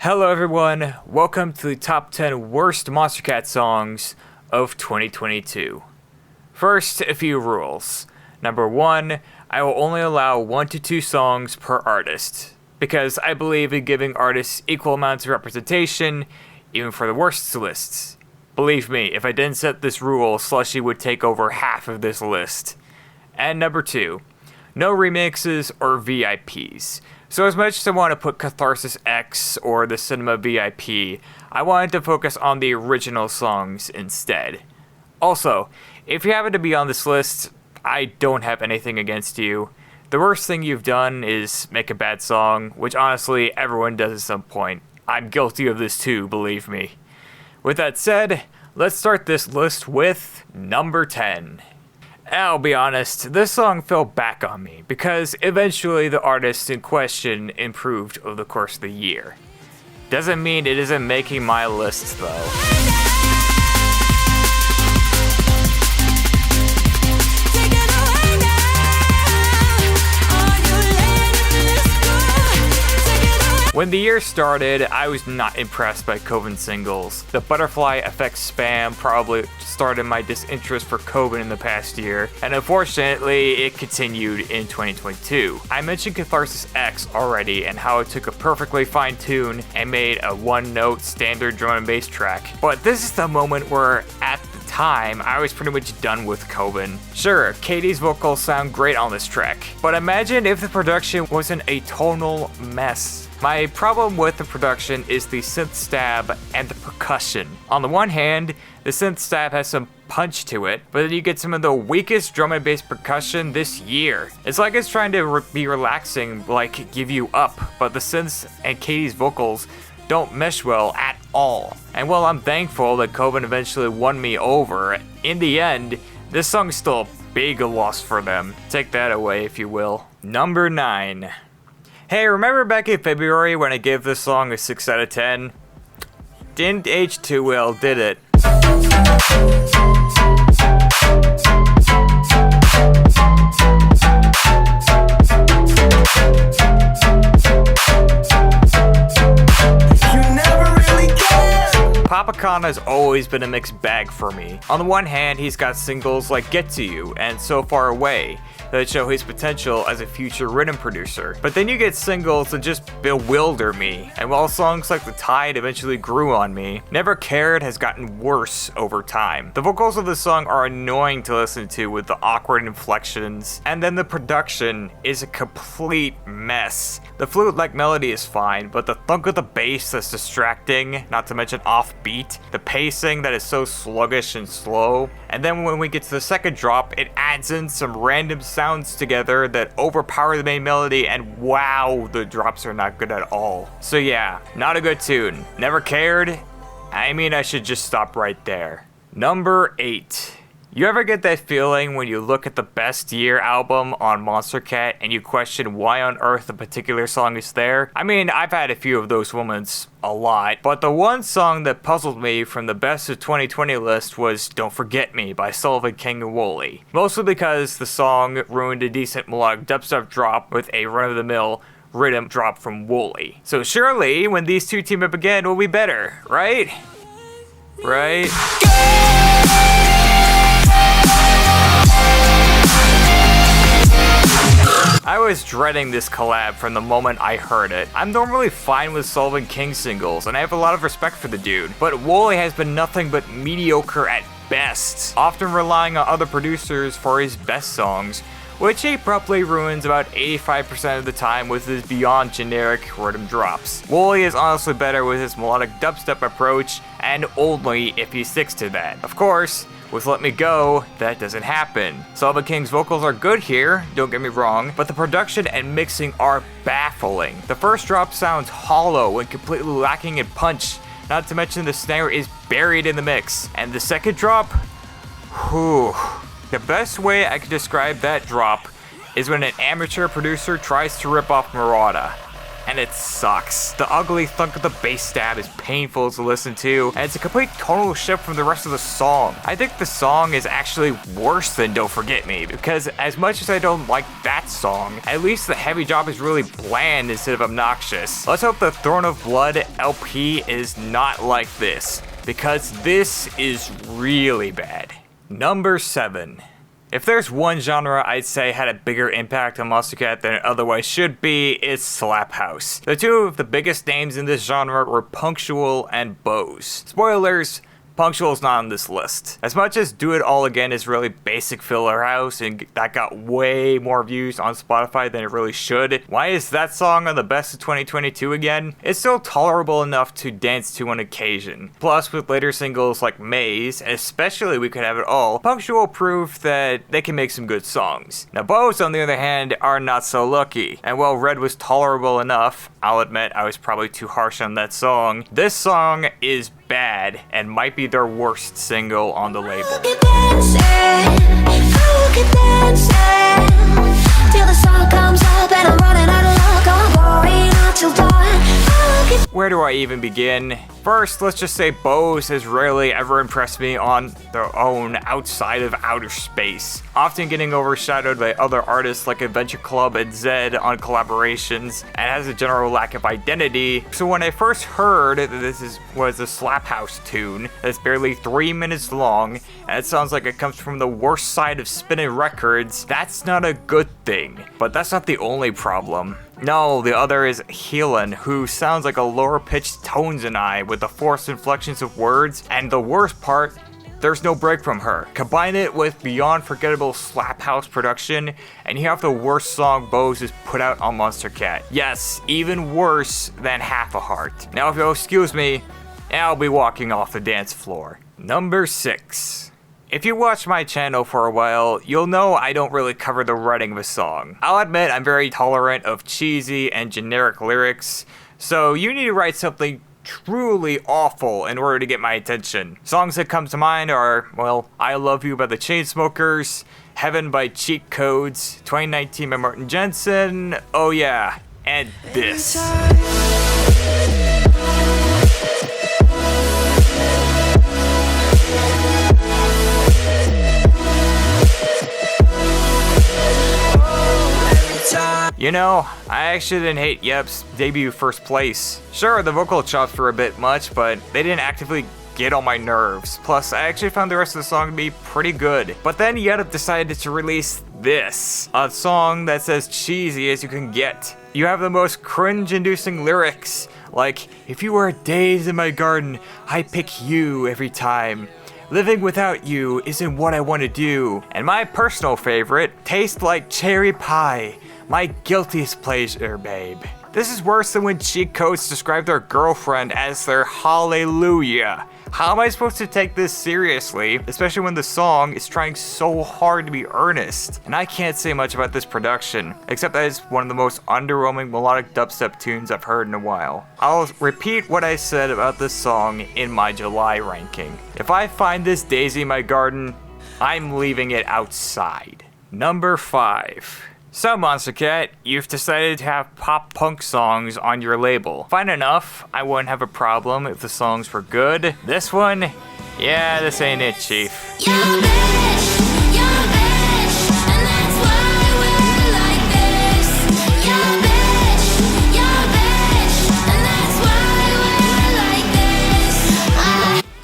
Hello everyone, welcome to the top 10 worst Monstercat songs of 2022. First, a few rules. Number 1, I will only allow 1 to 2 songs per artist, because I believe in giving artists equal amounts of representation, even for the worst lists. Believe me, if I didn't set this rule, Slushii would take over half of this list. And number 2, no remixes or VIPs. So as much as I want to put Catharsis X or the Cinema VIP, I wanted to focus on the original songs instead. Also, if you happen to be on this list, I don't have anything against you. The worst thing you've done is make a bad song, which honestly everyone does at some point. I'm guilty of this too, believe me. With that said, let's start this list with number 10. I'll be honest, this song fell back on me, because eventually the artist in question improved over the course of the year. Doesn't mean it isn't making my list though. When the year started, I was not impressed by Coven singles. The butterfly effect spam probably started my disinterest for Coven in the past year, and unfortunately, it continued in 2022. I mentioned Catharsis X already and how it took a perfectly fine tune and made a one-note standard drum and bass track. But this is the moment where, at the time, I was pretty much done with Coven. Sure, Katie's vocals sound great on this track, but imagine if the production wasn't a tonal mess. My problem with the production is the synth stab and the percussion. On the one hand, the synth stab has some punch to it, but then you get some of the weakest drum and bass percussion this year. It's like it's trying to be relaxing, like Give You Up, but the synths and Katie's vocals don't mesh well at all. And while I'm thankful that Coven eventually won me over, in the end, this song's still a big loss for them. Take that away, if you will. Number 9. Hey, remember back in February when I gave this song a 6 out of 10? Didn't age too well, did it? Papakana has always been a mixed bag for me. On the one hand, he's got singles like Get To You and So Far Away that show his potential as a future rhythm producer. But then you get singles that just bewilder me, and while songs like The Tide eventually grew on me, Never Cared has gotten worse over time. The vocals of the song are annoying to listen to with the awkward inflections, and then the production is a complete mess. The flute-like melody is fine, but the thunk of the bass that's distracting, not to mention offbeat, the pacing that is so sluggish and slow, and then when we get to the second drop, it adds in some random sounds together that overpower the main melody, and wow, the drops are not good at all. So yeah, not a good tune. Never Cared? I mean, I should just stop right there. Number 8. You ever get that feeling when you look at the best year album on Monstercat and you question why on earth a particular song is there? I mean, I've had a few of those moments, a lot, but the one song that puzzled me from the best of 2020 list was Don't Forget Me by Sullivan King and Wooli. Mostly because the song ruined a decent melodic dubstep drop with a run-of-the-mill rhythm drop from Wooli. So surely, when these two team up again, will be better, right? Right? I was dreading this collab from the moment I heard it. I'm normally fine with Sullivan King singles, and I have a lot of respect for the dude, but Wooli has been nothing but mediocre at best, often relying on other producers for his best songs, which he probably ruins about 85% of the time with his beyond generic rhythm drops. Wooli is honestly better with his melodic dubstep approach, and only if he sticks to that. Of course, with Let Me Go, that doesn't happen. Sullivan King's vocals are good here, don't get me wrong, but the production and mixing are baffling. The first drop sounds hollow and completely lacking in punch, not to mention the snare is buried in the mix. And the second drop? Whew. The best way I could describe that drop is when an amateur producer tries to rip off Murata. And and it sucks. The ugly thunk of the bass stab is painful to listen to, and it's a complete tonal shift from the rest of the song. I think the song is actually worse than Don't Forget Me, because as much as I don't like that song, at least the heavy drop is really bland instead of obnoxious. Let's hope the Throne of Blood LP is not like this, because this is really bad. Number 7. If there's one genre I'd say had a bigger impact on Monstercat than it otherwise should be, it's Slap House. The two of the biggest names in this genre were Punctual and Bossc. Spoilers, Punctual is not on this list. As much as Do It All Again is really basic filler house and that got way more views on Spotify than it really should, why is that song on the best of 2022 again? It's still tolerable enough to dance to on occasion. Plus, with later singles like Maze, and especially We Could Have It All, Punctual proved that they can make some good songs. Now Bossc, on the other hand, are not so lucky. And while Red was tolerable enough, I'll admit I was probably too harsh on that song, this song is bad and might be their worst single on the label. Where do I even begin? First, let's just say Bossc has rarely ever impressed me on their own outside of outer space, often getting overshadowed by other artists like Adventure Club and Zed on collaborations, and has a general lack of identity. So when I first heard that this was a Slap House tune that's barely 3 minutes long, and it sounds like it comes from the worst side of spinning records, that's not a good thing. But that's not the only problem. No, the other is Heelan, who sounds like a lower pitched tones than I with the forced inflections of words, and the worst part, there's no break from her. Combine it with beyond forgettable Slap House production, and you have the worst song Bossc has put out on Monstercat. Yes, even worse than Half a Heart. Now if you'll excuse me, I'll be walking off the dance floor. Number 6. If you watch my channel for a while, you'll know I don't really cover the writing of a song. I'll admit I'm very tolerant of cheesy and generic lyrics, so you need to write something truly awful in order to get my attention. Songs that come to mind are, well, I Love You by the Chainsmokers, Heaven by Cheat Codes, 2019 by Martin Jensen, oh yeah, and this. You know, I actually didn't hate Yetep's debut first place. Sure, the vocal chops were a bit much, but they didn't actively get on my nerves. Plus, I actually found the rest of the song to be pretty good. But then Yetep decided to release this, a song that's as cheesy as you can get. You have the most cringe-inducing lyrics, like, if you were a daisy in my garden, I pick you every time. Living without you isn't what I want to do. And my personal favorite, taste like cherry pie. My guiltiest pleasure, babe. This is worse than when cheat codes describe their girlfriend as their hallelujah. How am I supposed to take this seriously, especially when the song is trying so hard to be earnest? And I can't say much about this production, except that it's one of the most underwhelming melodic dubstep tunes I've heard in a while. I'll repeat what I said about this song in my July ranking. If I find this daisy in my garden, I'm leaving it outside. Number 5. So Monstercat, you've decided to have pop-punk songs on your label. Fine enough, I wouldn't have a problem if the songs were good. This one? Yeah, this ain't it, chief.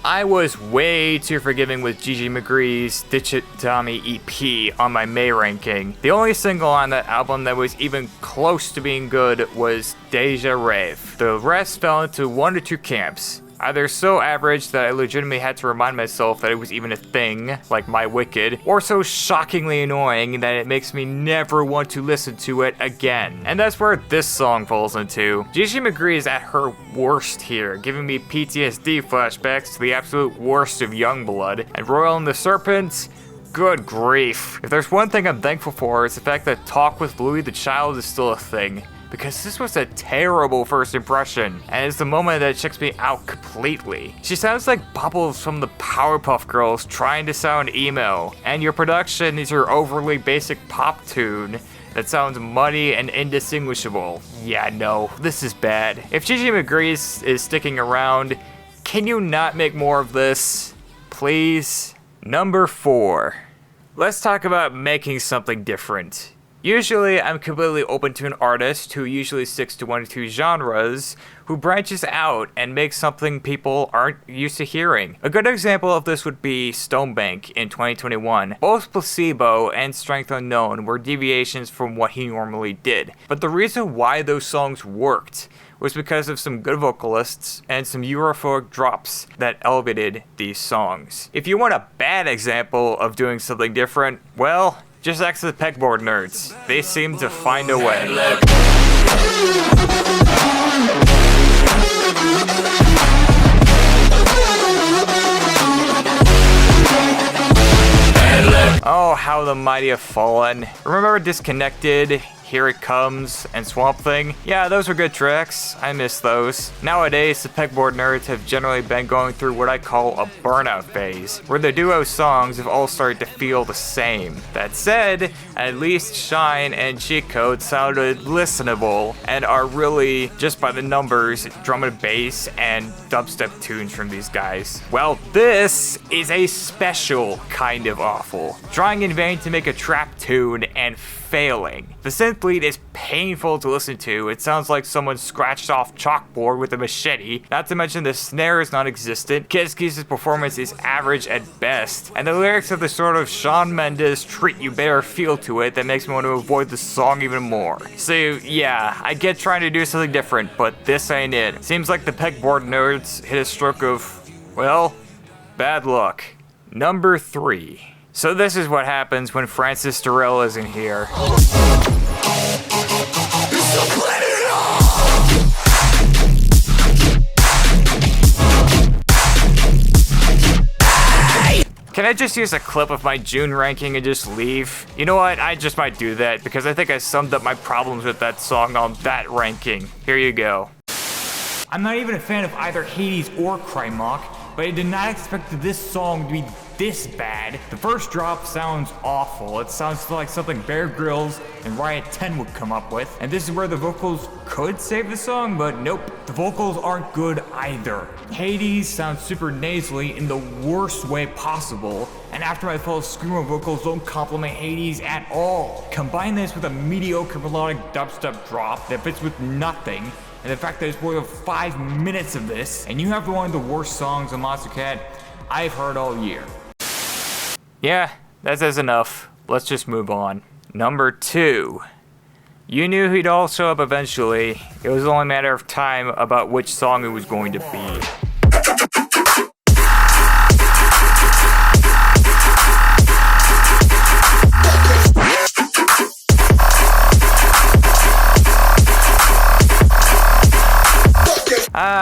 I was way too forgiving with Gigi McGree's Ditch It Tommy EP on my May ranking. The only single on that album that was even close to being good was Deja Rave. The rest fell into one or two camps. Either so average that I legitimately had to remind myself that it was even a thing, like My Wicked, or so shockingly annoying that it makes me never want to listen to it again. And that's where this song falls into. Gigi McGree is at her worst here, giving me PTSD flashbacks to the absolute worst of Youngblood, and Royal and the Serpent, good grief. If there's one thing I'm thankful for, it's the fact that Talk with Louie the Child is still a thing. Because this was a terrible first impression, and it's the moment that checks me out completely. She sounds like Bubbles from the Powerpuff Girls trying to sound emo, and your production is your overly basic pop tune, that sounds muddy and indistinguishable. Yeah, no, this is bad. If Gigi McGree is sticking around, can you not make more of this? Please? Number 4. Let's talk about making something different. Usually, I'm completely open to an artist who usually sticks to 1 or 2 genres, who branches out and makes something people aren't used to hearing. A good example of this would be Stonebank in 2021. Both Placebo and Strength Unknown were deviations from what he normally did. But the reason why those songs worked was because of some good vocalists and some Europhonic drops that elevated these songs. If you want a bad example of doing something different, well, just ask the Pegboard nerds. They seem to find a way. Oh, how the mighty have fallen. Remember Disconnected, Here It Comes, and Swamp Thing? Yeah, those were good tracks. I miss those. Nowadays, the Pegboard nerds have generally been going through what I call a burnout phase, where the duo songs have all started to feel the same. That said, at least Shine and Cheat Code sounded listenable and are really, just by the numbers, drum and bass and dubstep tunes from these guys. Well, this is a special kind of awful. Trying in vain to make a trap tune and failing. The synth lead is painful to listen to. It sounds like someone scratched off chalkboard with a machete. Not to mention the snare is non-existent. Kiski's performance is average at best. And the lyrics have the sort of Shawn Mendes treat you better feel to it that makes me want to avoid the song even more. So yeah, I get trying to do something different, but this ain't it. Seems like the Pegboard nerds hit a stroke of, well, bad luck. Number 3. So this is what happens when Francis Durrell isn't here. Can I just use a clip of my June ranking and just leave? You know what, I just might do that because I think I summed up my problems with that song on that ranking. Here you go. I'm not even a fan of either Hades or Krymok, but I did not expect this song to be this bad. The first drop sounds awful. It sounds like something Bear Grylls and Riot 10 would come up with. And this is where the vocals could save the song, but nope. The vocals aren't good either. Hades sounds super nasally in the worst way possible, and after my fellow screamo vocals don't compliment Hades at all. Combine this with a mediocre melodic dubstep drop that fits with nothing, and the fact that it's more than 5 minutes of this, and you have one of the worst songs on Monstercat I've heard all year. Yeah, that says enough. Let's just move on. Number 2. You knew he'd all show up eventually. It was only a matter of time about which song it was going to be.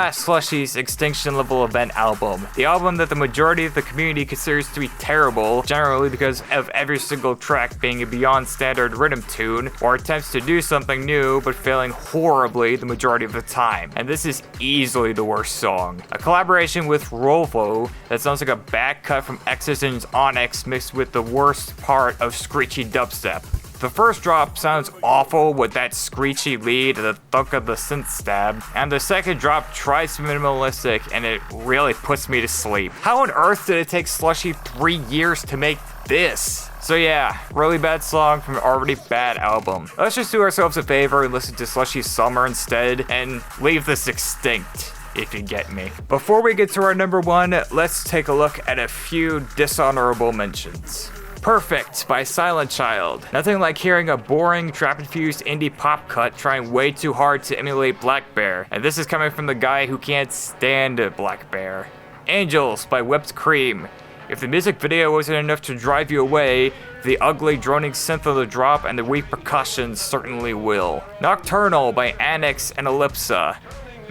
Slushii's Extinction Level Event album. The album that the majority of the community considers to be terrible, generally because of every single track being a beyond standard rhythm tune, or attempts to do something new but failing horribly the majority of the time. And this is easily the worst song. A collaboration with Rolvo that sounds like a back cut from Exorcism's Onyx mixed with the worst part of screechy dubstep. The first drop sounds awful with that screechy lead and the thunk of the synth stab, and the second drop tries to be minimalistic and it really puts me to sleep. How on earth did it take Slushii 3 years to make this? So yeah, really bad song from an already bad album. Let's just do ourselves a favor and listen to Slushii's Summer instead and leave this extinct, if you get me. Before we get to our number 1, let's take a look at a few dishonorable mentions. Perfect by Silent Child. Nothing like hearing a boring, trap-infused indie pop cut trying way too hard to emulate Black Bear. And this is coming from the guy who can't stand Black Bear. Angels by Whipped Cream. If the music video wasn't enough to drive you away, the ugly droning synth of the drop and the weak percussion certainly will. Nocturnal by Annex and Ellipsa.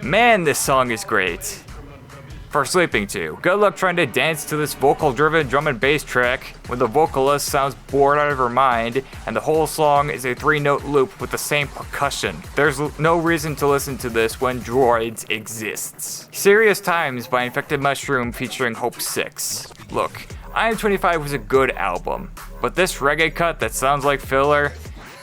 Man, this song is great. For sleeping to. Good luck trying to dance to this vocal-driven drum and bass track when the vocalist sounds bored out of her mind and the whole song is a 3-note loop with the same percussion. There's no reason to listen to this when Droids exists. Serious Times by Infected Mushroom featuring Hope 6. Look, I Am 25 was a good album, but this reggae cut that sounds like filler,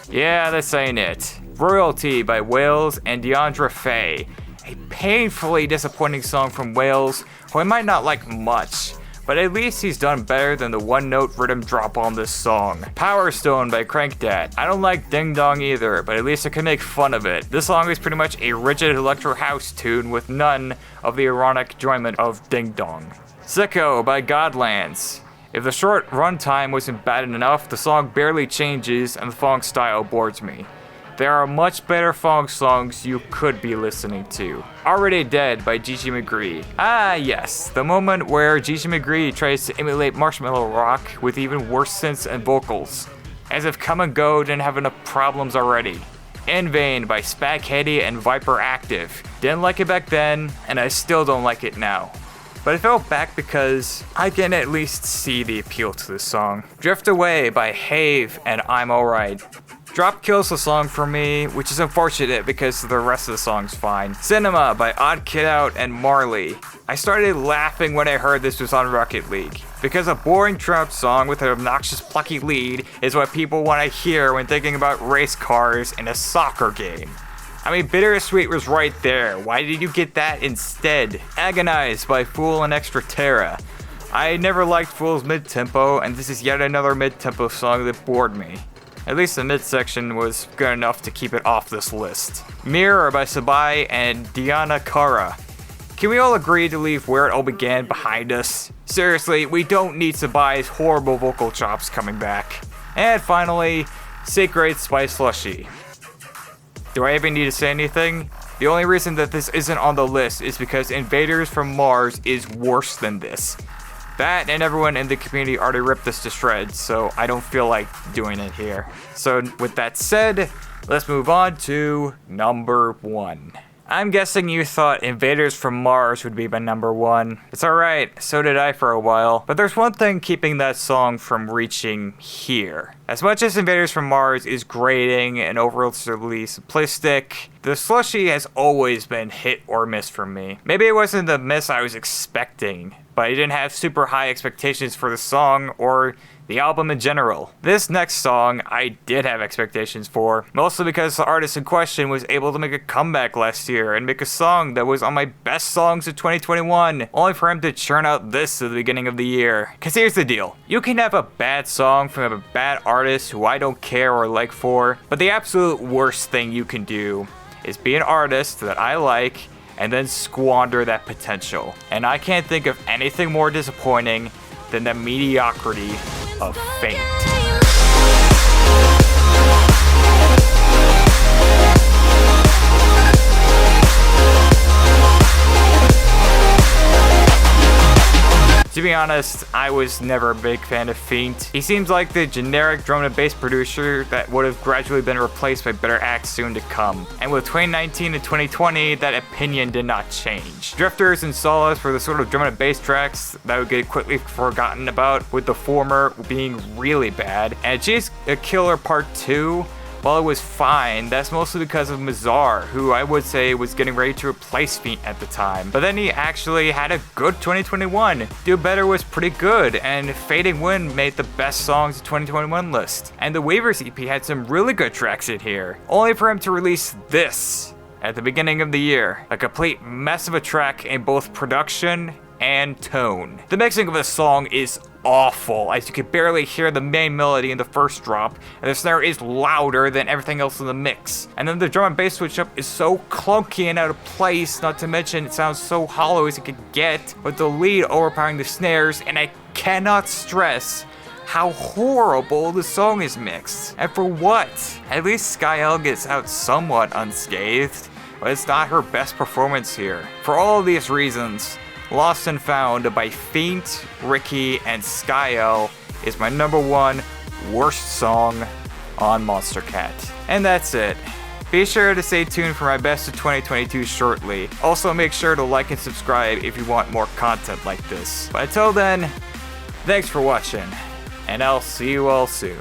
Yeah, this ain't it. Royalty by Wales and Deandra Faye. A painfully disappointing song from Wales, who I might not like much, but at least he's done better than the one-note rhythm drop on this song. Power Stone by Crankdat. I don't like Ding Dong either, but at least I can make fun of it. This song is pretty much a rigid electro house tune with none of the ironic enjoyment of Ding Dong. Sicko by Godlands. If the short runtime wasn't bad enough, the song barely changes and the funk style bores me. There are much better funk songs you could be listening to. Already Dead by Gigi McGree. Ah yes, the moment where Gigi McGree tries to emulate Marshmallow Rock with even worse synths and vocals. As if Come and Go didn't have enough problems already. In Vain by Spaghetti and Viper Active. Didn't like it back then, and I still don't like it now. But I fell back because I can at least see the appeal to this song. Drift Away by Have and I'm Alright. Drop kills the song for me, which is unfortunate because the rest of the song's fine. Cinema by Odd Kid Out and Marley. I started laughing when I heard this was on Rocket League, because a boring trap song with an obnoxious plucky lead is what people want to hear when thinking about race cars in a soccer game. I mean, Bittersweet was right there. Why did you get that instead? Agonize by Fool and Extra Terra. I never liked Fool's mid-tempo, and this is yet another mid-tempo song that bored me. At least the midsection was good enough to keep it off this list. Mirror by Sabai and Diana Kara. Can we all agree to leave Where It All Began behind us? Seriously, we don't need Sabai's horrible vocal chops coming back. And finally, Sacred by Slushii. Do I even need to say anything? The only reason that this isn't on the list is because Invaders from Mars is worse than this. That and everyone in the community already ripped this to shreds, so I don't feel like doing it here. So with that said, let's move on to number 1. I'm guessing you thought Invaders from Mars would be my number 1. It's alright, so did I for a while, but there's one thing keeping that song from reaching here. As much as Invaders from Mars is grating and overly simplistic, the Slushii has always been hit or miss for me. Maybe it wasn't the miss I was expecting, but I didn't have super high expectations for the song or the album in general. This next song I did have expectations for, mostly because the artist in question was able to make a comeback last year and make a song that was on my best songs of 2021, only for him to churn out this at the beginning of the year. Cause here's the deal, you can have a bad song from a bad artist who I don't care or like for, but the absolute worst thing you can do is be an artist that I like and then squander that potential. And I can't think of anything more disappointing than the mediocrity of Feint. To be honest, I was never a big fan of Feint. He seems like the generic drum and bass producer that would have gradually been replaced by better acts soon to come. And with 2019 and 2020, that opinion did not change. Drifters and Solace were the sort of drum and bass tracks that would get quickly forgotten about, with the former being really bad. And She's a Killer Part 2, while it was fine, that's mostly because of Mazar, who I would say was getting ready to replace Feint at the time. But then he actually had a good 2021. Do Better was pretty good, and Fading Wind made the best songs of 2021 list. And the Waivers EP had some really good tracks in here, only for him to release this at the beginning of the year. A complete mess of a track in both production and tone. The mixing of the song is awful, as you can barely hear the main melody in the first drop, and the snare is louder than everything else in the mix. And then the drum and bass switch up is so clunky and out of place, not to mention it sounds so hollow as it could get, with the lead overpowering the snares, and I cannot stress how horrible the song is mixed. And for what? At least Skyel gets out somewhat unscathed, but it's not her best performance here. For all of these reasons, Lost and Found by Feint, Ricky, and Skyel is my number 1 worst song on Monstercat. And that's it. Be sure to stay tuned for my best of 2022 shortly. Also make sure to like and subscribe if you want more content like this. But until then, thanks for watching, and I'll see you all soon.